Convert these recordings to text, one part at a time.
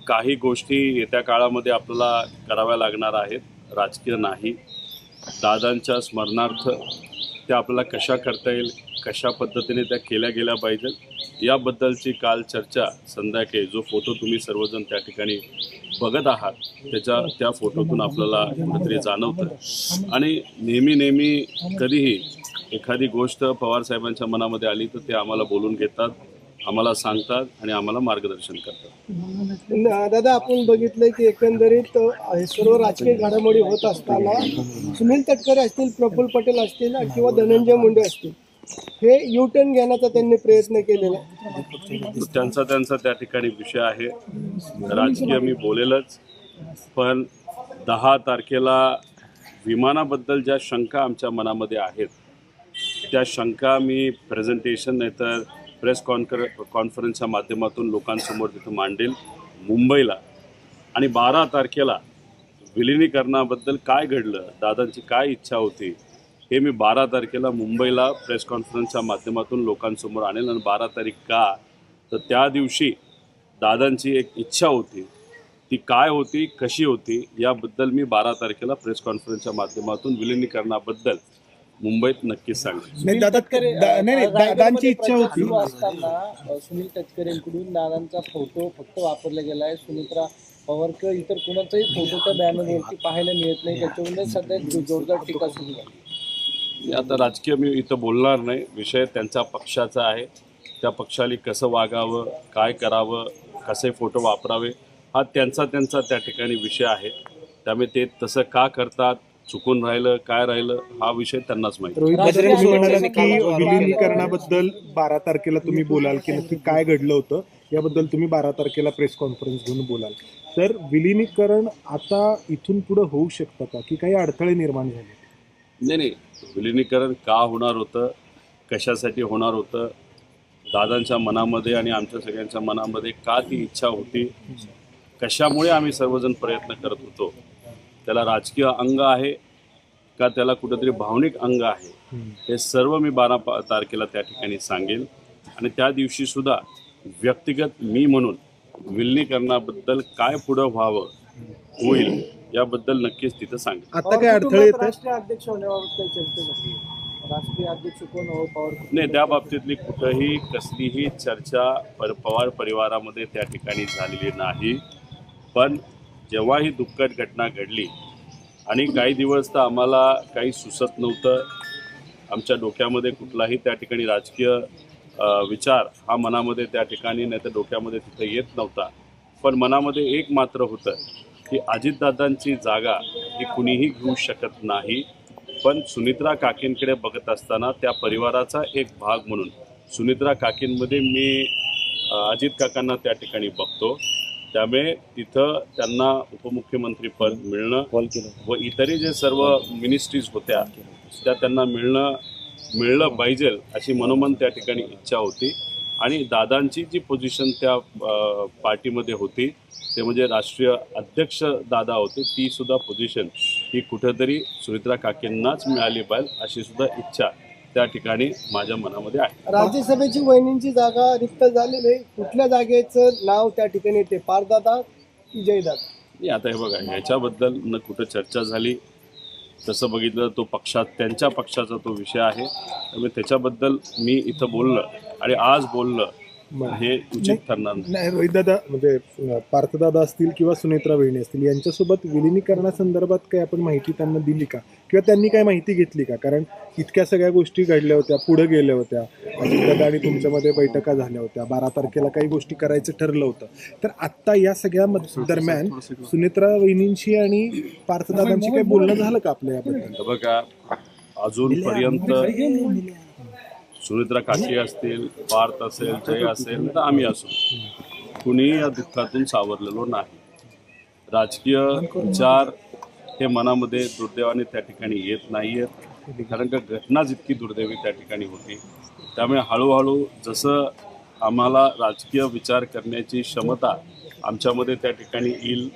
काही गोष्टी येत्या काळामध्ये आपल्याला कराव्या लागणार आहेत, राजकीय नाही. दादांच्या स्मरणार्थ त्या आपल्याला कशा करता येईल, कशा पद्धतीने त्या केल्या गेल्या पाहिजेत याबद्दलची काल चर्चा संध्याकाळी जो फोटो तुम्ही सर्वजण त्या ठिकाणी बघत आहात त्या फोटोतून आपल्याला कुठेतरी जाणवतं. आणि नेहमी कधीही एखादी गोष्ट पवारसाहेबांच्या मनामध्ये आली तर ते आम्हाला बोलून घेतात, आम्हाला सांगतात आणि आम्हाला मार्गदर्शन करतात. दादा, आपण बघितलंय की एकंदरीत हे सर्व राजकीय घडामोडी होत असताना सुनील तटकरे असतील, प्रफुल्ल पटेल असतील किंवा धनंजय मुंडे असतील, हे यू टर्न घेण्याचा त्यांनी प्रयत्न केलेला आहे. त्यांचा त्या ठिकाणी विषय आहे. राजकीय मी बोलेलच, पण 10 तारखेला विमानाबद्दल ज्या शंका आमच्या मनामध्ये आहेत त्या शंका मी प्रेझेंटेशन नाहीतर प्रेस कॉन्फरन्सच्या माध्यमातून लोकांसमोर तिथं मांडेल मुंबईला. आणि 12 तारखेला विलिनीकरणाबद्दल काय घडलं, दादांची काय इच्छा होती, हे मी 12 तारखेला मुंबईला प्रेस कॉन्फरन्सच्या माध्यमातून लोकांसमोर आणेल. आणि 12 तारीख का, तर त्या दिवशी दादांची एक इच्छा होती, ती काय होती, कशी होती याबद्दल मी 12 तारखेला प्रेस कॉन्फरन्सच्या माध्यमातून विलिनीकरणाबद्दल मुंबईत नक्कीच सांगेन. दादांची इच्छा होती असताना सुनील तटकरेंकडून दादांचा फोटो फक्त वापरला गेला आहे. सुनित्रा पवार किंवा इतर कोणाचाही फोटो त्या बॅनरवरती पाहायला मिळत नाही, त्याच्यामुळे सध्या जोरदार टीका सुरू आहे. आता राजकीय मी इथं बोलणार नाही, विषय त्यांच्या पक्षाचा आहे. त्या पक्षाला कसं वागावं, काय करावं, कसे फोटो वापरावे हा त्यांचा त्या ठिकाणी विषय आहे. त्यामुळे ते तसं का करतात, चुकून राहिलं काय राहिलं हा विषय त्यांनाच माहिती. रोहित बजरंग म्हणाले की विलिनीकरणाबद्दल 12 तारखेला तुम्ही बोलाल की नक्की काय घडलं होतं याबद्दल तुम्ही 12 तारखेला प्रेस कॉन्फरन्स घेऊन बोलाल. तर विलिनीकरण आता इथून पुढे होऊ शकतं का, की काही अडथळे निर्माण झाले? नाही, विलिनीकरण का होणार होतं, कशासाठी होणार होतं, दादांच्या मनामध्ये आणि आमच्या सगळ्यांच्या मनामध्ये का ती इच्छा होती, कशामुळे आम्ही सर्वजण प्रयत्न करत होतो, त्याला राजकीय अंग आहे का त्याला कुठेतरी भावनिक अंग आहे, हे सर्व मी 12 तारखेला त्या ठिकाणी सांगेल. आणि त्या दिवशी सुद्धा व्यक्तिगत मी म्हणून विलिनीकरणाबद्दल काय पुढं व्हावं होईल याबद्दल नक्कीच तिथं सांगेल. आता काय अडथळे येत राष्ट्रीय अध्यक्ष होण्याबाबत काही चर्चा झाली? राष्ट्रीय अध्यक्ष कोण हो, पवार? नाही, त्या बाबतीतली कुठंही कसलीही चर्चा पवार परिवारामध्ये त्या ठिकाणी झालेली नाही. पण जेव्हा ही दुःखद घटना घडली आणि काही दिवस तर आम्हाला काही सुचत नव्हतं, आमच्या डोक्यामध्ये कुठलाही त्या ठिकाणी राजकीय विचार हा मनामध्ये त्या ठिकाणी नाही तर डोक्यामध्ये तिथं येत नव्हता. पण मनामध्ये एक मात्र होतं की अजितदादांची जागा ही कुणीही घेऊ शकत नाही. पण सुनित्रा काकींकडे बघत असताना त्या परिवाराचा एक भाग म्हणून सुनित्रा काकींमध्ये मी अजित काकांना त्या ठिकाणी बघतो. त्यामुळे तिथं त्यांना उपमुख्यमंत्री पद मिळणं व इतरही जे सर्व मिनिस्ट्रीज होत्या त्या त्यांना मिळलं पाहिजे अशी मनोमन त्या ठिकाणी इच्छा होती. आणि दादांची जी पोझिशन त्या पार्टीमध्ये होती ते म्हणजे राष्ट्रीय अध्यक्ष दादा होते, ती सुद्धा पोझिशन ही कुठेतरी सुनित्रा काकींनाच मिळाली पाहिजे अशी सुद्धा इच्छा त्या ठिकाणी माझ्या मनामध्ये आहे. राज्यसभेची वहिनींची जागा रिक्त झालेली आहे, कुठल्या जागेचं नाव त्या ठिकाणी येते, पारदादा की जयदादा? आता हे बघा, ह्याच्याबद्दल न कुठं चर्चा झाली. तसं बघितलं तो त्यांच्या पक्षाचा तो विषय आहे. त्यामुळे त्याच्याबद्दल मी इथं बोललं आणि आज बोललं हे उचित ठरणार नाही. रोहित दादा म्हणजे पार्थदादा असतील किंवा सुनेत्रा वहिनी असतील यांच्यासोबत विलिनीकरणासंदर्भात काही आपण माहिती त्यांना दिली का, किंवा त्यांनी काय माहिती घेतली का? कारण इतक्या सगळ्या गोष्टी घडल्या होत्या, पुढे गेल्या होत्या, अजितदादा आणि तुमच्यामध्ये बैठका झाल्या होत्या, 12 तारखेला काही गोष्टी करायचं ठरलं होतं. तर आत्ता या सगळ्या दरम्यान सुनेत्रा वहिनींशी आणि पार्थदादांशी काही बोलणं झालं का आपल्या याबद्दल? बघा, अजूनपर्यंत सुनित्रा काकी असतील, पार्थ असेल, जय असेल तर आम्ही असू, कुणी या दुःखातून सावरलेलो नाही. राजकीय विचार हे मनामध्ये दुर्दैवाने त्या ठिकाणी येत नाही आहेत, कारण का घटनाच इतकी दुर्दैवी त्या ठिकाणी होती. त्यामुळे हळूहळू जसं आम्हाला राजकीय विचार करण्याची क्षमता आमच्यामध्ये त्या ठिकाणी येईल,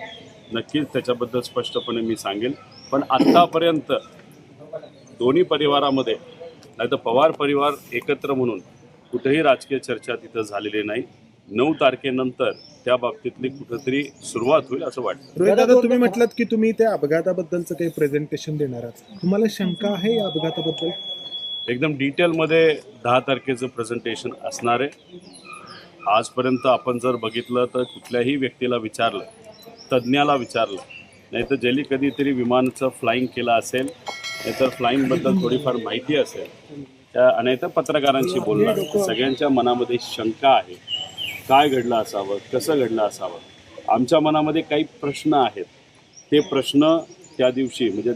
नक्कीच त्याच्याबद्दल स्पष्टपणे मी सांगेन. पण आत्तापर्यंत दोन्ही परिवारामध्ये नाही तर पवार परिवार एकत्र म्हणून कुठेही राजकीय चर्चा तिथं झालेली नाही. 9 तारखेनंतर त्या बाबतीतली कुठंतरी सुरुवात होईल असं वाटतं. रोहित दादा, तुम्ही म्हटलात की तुम्ही त्या अपघाताबद्दलचं काही प्रेझेंटेशन देणार आहात. तुम्हाला शंका आहे या अपघाताबद्दल? एकदम डिटेलमध्ये 10 तारखेचं प्रेझेंटेशन असणार आहे. आजपर्यंत आपण जर बघितलं तर कुठल्याही व्यक्तीला विचारलं, तज्ज्ञाला विचारलं, नाहीतर ज्यांनी कधीतरी विमानाचं फ्लाईंग केलं असेल, नाहीतर फ्लाईंगबद्दल थोडीफार माहिती असेल, नाहीतर पत्रकारांशी बोलला, सगळ्यांच्या मनामध्ये शंका आहे. काय घडलं असावं, कसं घडलं असावं. आमच्या मनामध्ये काही प्रश्न आहेत. ते प्रश्न त्या दिवशी म्हणजे